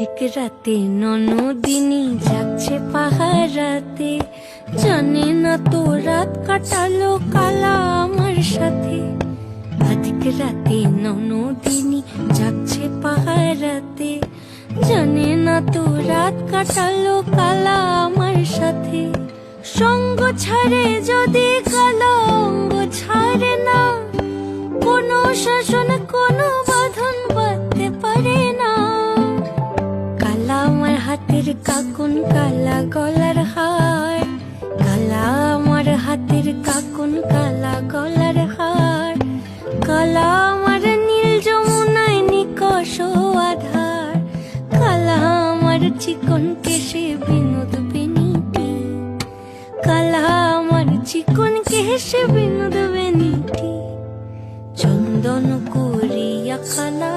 এক রাতে ননদিনী যাচ্ছে পাহারাতে, জানে না তো রাত কাটালো কালা আমার সাথে। আধিক রাতে ননদিনী যাচ্ছে পাহারাতে, জানে না তো রাত কাটালো কালা আমার সাথে। সঙ্গ ছাড়ে যদি কালো অঙ্গ ছাড়ে না, কোনো শাসন কোনো বাঁধন বাঁধতে পারে না। কালা আমার হাতের কাকুন কালা গলার হার, কালা আমার হাতের কাকুন কালা গলার হার। কালা আমার নীল যমুনায় নিকষ আধার, কালা আমার চিকন কেশে বিনোদ বেনিটি। কালা আমার চিকন কেশে বিনোদ বেনিটি। চন্দন করিয়া কালা